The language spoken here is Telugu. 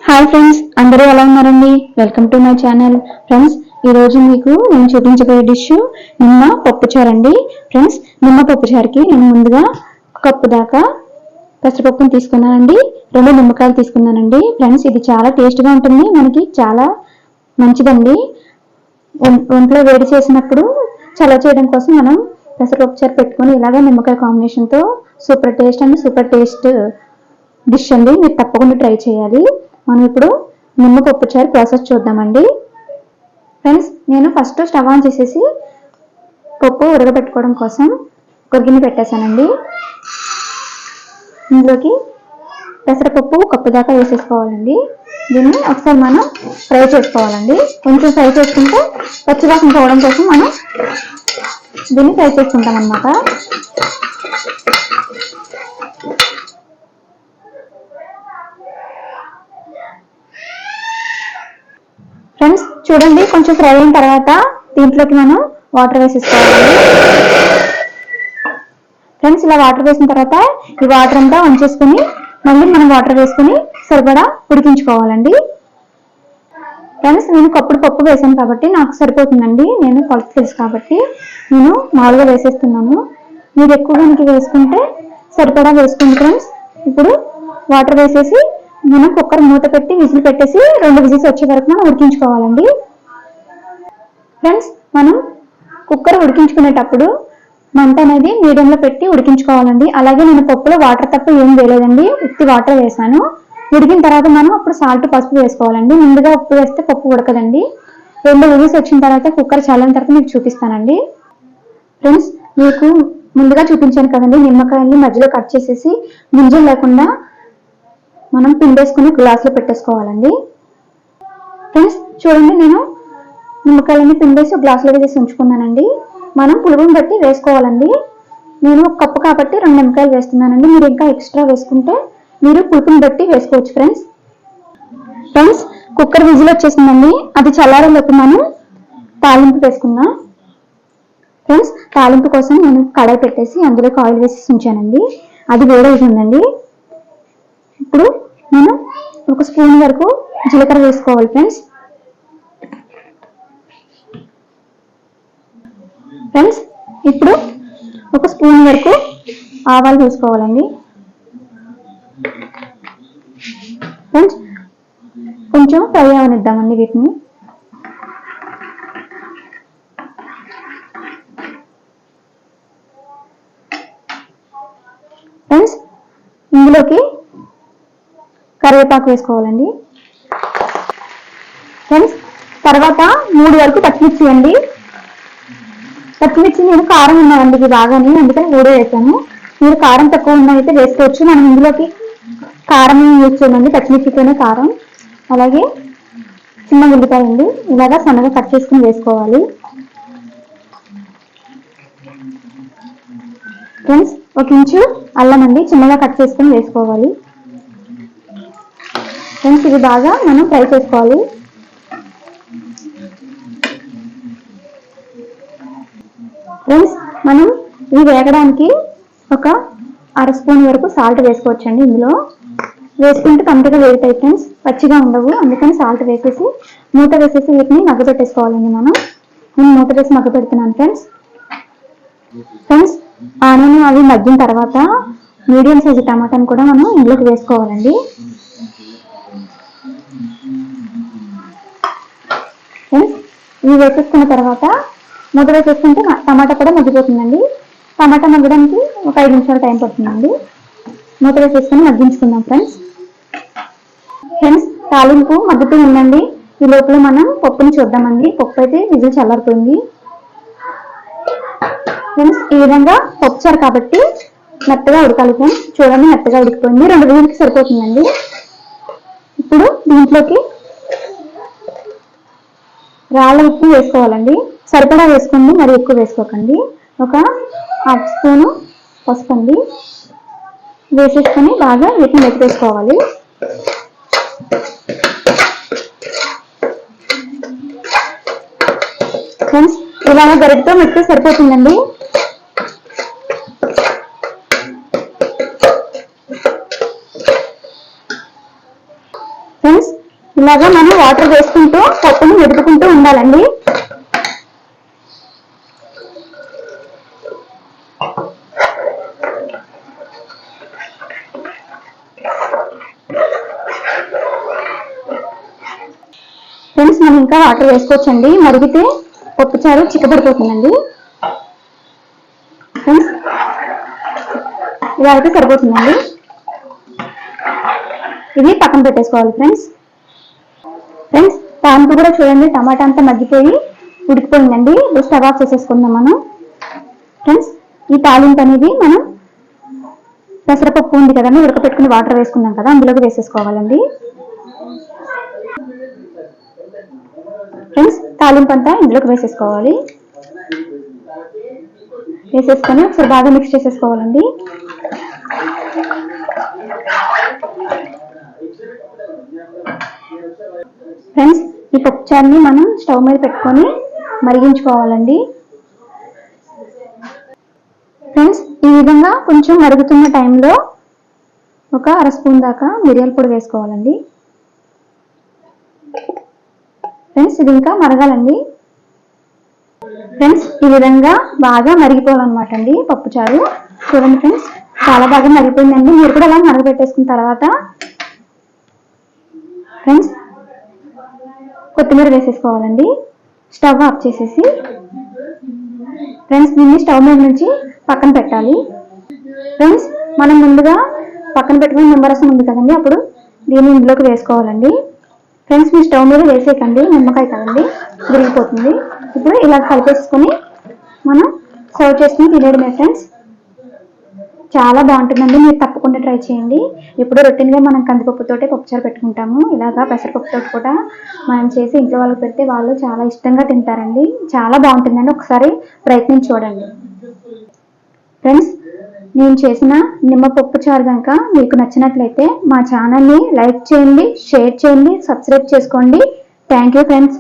హాయ్ ఫ్రెండ్స్, అందరూ ఎలా ఉన్నారండి? Welcome to my channel. Friends, ఈ రోజు మీకు నేను చూపించబోయే డిష్ నిమ్మ పప్పుచారు అండి. ఫ్రెండ్స్, నిమ్మ పప్పుచారుకి నేను ముందుగా కప్పు దాకా పెసరపప్పును తీసుకున్నానండి. 2 నిమ్మకాయలు తీసుకున్నానండి. ఫ్రెండ్స్, ఇది చాలా టేస్ట్గా ఉంటుంది, మనకి చాలా మంచిదండి. ఒంట్లో వేడి చేసినప్పుడు చలవ చేయడం కోసం మనం పెసరపప్పు చారు పెట్టుకొని ఇలాగ నిమ్మకాయ కాంబినేషన్తో సూపర్ టేస్ట్ డిష్ అండి. మీరు తప్పకుండా ట్రై చేయాలి. మనం ఇప్పుడు నిమ్మ పప్పుచారు ప్రాసెస్ చూద్దామండి. ఫ్రెండ్స్, నేను ఫస్ట్ స్టవ్ ఆన్ చేసేసి పప్పు ఉడకబెట్టుకోవడం కోసం ఒక గిన్నె పెట్టేశానండి. ఇందులోకి పెసరపప్పు కప్పు దాకా వేసేసుకోవాలండి. దీన్ని ఒకసారి మనం ఫ్రై చేసుకోవాలండి. కొంచెం ఫ్రై చేసుకుంటే పచ్చివాసన పోవడం కోసం మనం దీన్ని ఫ్రై చేసుకుంటాం అన్నమాట. ఫ్రెండ్స్, చూడండి, కొంచెం ఫ్రై అయిన తర్వాత దీంట్లోకి మనం వాటర్ వేసేసుకోవాలండి. ఫ్రెండ్స్, ఇలా వాటర్ వేసిన తర్వాత ఈ వాటర్ అంతా ఉంచేసుకుని మళ్ళీ మనం వాటర్ వేసుకుని సరిపడా ఉడికించుకోవాలండి. ఫ్రెండ్స్, నేను కప్పుడు పప్పు వేసాను కాబట్టి నాకు సరిపోతుందండి. నేను కొలత తెలుసు కాబట్టి నేను మామూలుగా వేసేస్తున్నాను. మీరు ఎక్కువ కనుక వేసుకుంటే సరిపడా వేసుకోండి. ఫ్రెండ్స్, ఇప్పుడు వాటర్ వేసేసి మనం కుక్కర్ మూత పెట్టి విజిల్ పెట్టేసి 2 విజిల్స్ వచ్చే వరకు మనం ఉడికించుకోవాలండి. ఫ్రెండ్స్, మనం కుక్కర్ ఉడికించుకునేటప్పుడు మంట అనేది మీడియంలో పెట్టి ఉడికించుకోవాలండి. అలాగే నేను పప్పులో వాటర్ తప్ప ఏం వేయలేదండి, ఉత్తి వాటర్ వేసాను. ఉడికిన తర్వాత మనం అప్పుడు సాల్ట్, పసుపు వేసుకోవాలండి. ముందుగా ఉప్పు వేస్తే పప్పు ఉడకదండి. 2 విజిల్స్ వచ్చిన తర్వాత కుక్కర్ చల్లని తర్వాత మీకు చూపిస్తానండి. ఫ్రెండ్స్, మీకు ముందుగా చూపించాను కదండి, నిమ్మకాయల్ని మధ్యలో కట్ చేసేసి గింజలు లేకుండా మనం పిండేసుకుని గ్లాసులో పెట్టేసుకోవాలండి. ఫ్రెండ్స్, చూడండి, నేను నిమ్మకాయలన్నీ పిండేసి గ్లాసులో వేసి ఉంచుకున్నానండి. మనం పులుగుని బట్టి వేసుకోవాలండి. నేను ఒక కప్పు కాబట్టి 2 నిమ్మకాయలు వేస్తున్నానండి. మీరు ఇంకా ఎక్స్ట్రా వేసుకుంటే మీరు పులుపుని బట్టి వేసుకోవచ్చు. ఫ్రెండ్స్, కుక్కర్ విజిల్ వచ్చేసిందండి. అది చల్లారేలోపు మనం తాలింపు వేసుకుందాం. ఫ్రెండ్స్, తాలింపు కోసం నేను కడాయి పెట్టేసి అందులోకి ఆయిల్ వేసి ఉంచానండి. అది వేడవుతుందండి. ఇప్పుడు మనం 1 స్పూన్ వరకు జీలకర్ర వేసుకోవాలి. ఫ్రెండ్స్, ఇప్పుడు 1 స్పూన్ వరకు ఆవాలు వేసుకోవాలండి. ఫ్రెండ్స్, కొంచెం ఫ్రై అవనిద్దామండి వీటిని. ఫ్రెండ్స్, ఇందులోకి కరివేపాకు వేసుకోవాలండి. ఫ్రెండ్స్, తర్వాత 3 వరకు పచ్చిమిర్చి అండి. పచ్చిమిర్చి నేను కారం ఉన్నాయండి ఇది బాగానే, అందుకని 3 వేసాను. మీరు కారం తక్కువ ఉన్నదైతే వేసుకోవచ్చు. మనం ఇందులోకి కారం యూజ్ చేయండి, పచ్చిమిర్చితోనే కారం. అలాగే చిన్న ఉల్లిపాయ అండి, ఇలాగా సన్నగా కట్ చేసుకుని వేసుకోవాలి. ఫ్రెండ్స్, 1 ఇంచు అల్లం అండి, చిన్నగా కట్ చేసుకుని వేసుకోవాలి. ఫ్రెండ్స్, ఇది బాగా మనం ఫ్రై చేసుకోవాలి. ఫ్రెండ్స్, మనం ఇది వేగడానికి ఒక 1/2 స్పూన్ వరకు సాల్ట్ వేసుకోవచ్చండి. ఇందులో వేసుకుంటే కంప్లీట్గా వేగుతాయి. ఫ్రెండ్స్, పచ్చిగా ఉండవు, అందుకని సాల్ట్ వేసేసి మూత వేసేసి వీటిని మగ్గపెట్టేసుకోవాలండి. నేను మూత వేసి మగ్గపెడుతున్నాను. ఫ్రెండ్స్, ఆనియన్ అవి మగ్గిన తర్వాత మీడియం సైజు టమాటాను కూడా మనం ఇందులోకి వేసుకోవాలండి. ఫ్రెండ్స్, ఇవి వేసేసుకున్న తర్వాత మూత వేసేసుకుంటే టమాటా కూడా మగ్గిపోతుందండి. టమాటా మగ్గడానికి ఒక 5 నిమిషాలు టైం పడుతుందండి. మూత వేసేసుకొని మగ్గించుకుందాం. ఫ్రెండ్స్, తాలింపు మగ్గుతూ ఉందండి. ఈ లోపల మనం పప్పుని చూద్దామండి. పప్పు అయితే విజిల్ చల్లారిపోయింది. ఫ్రెండ్స్, ఈ విధంగా పప్పుచారు కాబట్టి మెత్తగా ఉడకాలి. ఫ్రెండ్స్, చూడండి, మెత్తగా ఉడికిపోయింది. 2 విజిల్కి సరిపోతుందండి. ఇప్పుడు దీంట్లోకి రాళ్ళ ఉప్పు వేసుకోవాలండి. సరిపడా వేసుకోండి, మరి ఎక్కువ వేసుకోకండి. ఒక 1/2 స్పూను పసుపు అండి వేసేసుకొని బాగా వీటిని మెత్తేసుకోవాలి. ఫ్రెండ్స్, ఇలాగ గరిటతో మెత్తే సరిపోతుందండి. ఫ్రెండ్స్, ఇలాగా మనం వాటర్ వేసుకుంటూ పప్పును మెదుపుకుంటూ ఉండాలండి. ఫ్రెండ్స్ మనం ఇంకా వాటర్ వేసుకోవచ్చండి, మరిగితే పప్పుచారు చిక్కబడిపోతుందండి. ఫ్రెండ్స్ ఇలా అయితే సరిపోతుందండి. ఇది పక్కన పెట్టేసుకోవాలి ఫ్రెండ్స్. ఫ్రెండ్స్ తాలింపు కూడా చూడండి, టమాటా అంతా మగ్గిపోయి ఉడికిపోయిందండి. ఇప్పుడు స్టవ్ ఆఫ్ చేసేసుకుందాం మనం. ఫ్రెండ్స్ ఈ తాలింపు అనేది మనం పెసరపప్పు ఉంది కదండి, ఉడకపెట్టుకుని వాటర్ వేసుకున్నాం కదా, అందులోకి వేసేసుకోవాలండి. ఫ్రెండ్స్ తాలింపు అంతా ఇందులోకి వేసేసుకోవాలి. వేసేసుకొని ఒకసారి బాగా మిక్స్ చేసేసుకోవాలండి. ఫ్రెండ్స్ ఈ పప్పుచారుని మనం స్టవ్ మీద పెట్టుకొని మరిగించుకోవాలండి. ఫ్రెండ్స్ ఈ విధంగా కొంచెం మరుగుతున్న టైంలో ఒక అర స్పూన్ దాకా మిరియాల పొడి వేసుకోవాలండి. ఫ్రెండ్స్ ఇది ఇంకా మరగాలండి. ఫ్రెండ్స్ ఈ విధంగా బాగా మరిగిపోవాలన్నమాట అండి పప్పుచారు. చూడండి ఫ్రెండ్స్ చాలా బాగా మరిగిపోయిందండి. మీరు కూడా అలా మరగబెట్టేసుకున్న తర్వాత ఫ్రెండ్స్ కొత్తిమీర వేసేసుకోవాలండి. స్టవ్ ఆఫ్ చేసేసి ఫ్రెండ్స్ దీన్ని స్టవ్ మీద నుంచి పక్కన పెట్టాలి. ఫ్రెండ్స్ మనం ముందుగా పక్కన పెట్టుకుని నిమ్మరసం ఉంది కదండి, అప్పుడు దీన్ని ఇందులోకి వేసుకోవాలండి. ఫ్రెండ్స్ మీ స్టవ్ మీద వేసేయకండి, నిమ్మకాయ కదండి విరిగిపోతుంది. ఇప్పుడు ఇలా కలిపేసుకొని మనం సర్వ్ చేసుకుని తినేయడమే ఫ్రెండ్స్. చాలా బాగుంటుందండి, మీరు తప్పకుండా ట్రై చేయండి. ఇప్పుడు రొటీన్గా మనం కందిపప్పుతోటే పప్పుచారు పెట్టుకుంటాము, ఇలాగా పెసరపప్పుతో కూడా మనం చేసి ఇంట్లో వాళ్ళకి పెడితే వాళ్ళు చాలా ఇష్టంగా తింటారండి. చాలా బాగుంటుందండి, ఒకసారి ప్రయత్నించి చూడండి. ఫ్రెండ్స్ నేను చేసిన నిమ్మ పప్పుచారు కనుక మీకు నచ్చినట్లయితే మా ఛానల్ని లైక్ చేయండి, షేర్ చేయండి, సబ్స్క్రైబ్ చేసుకోండి. Thank you friends.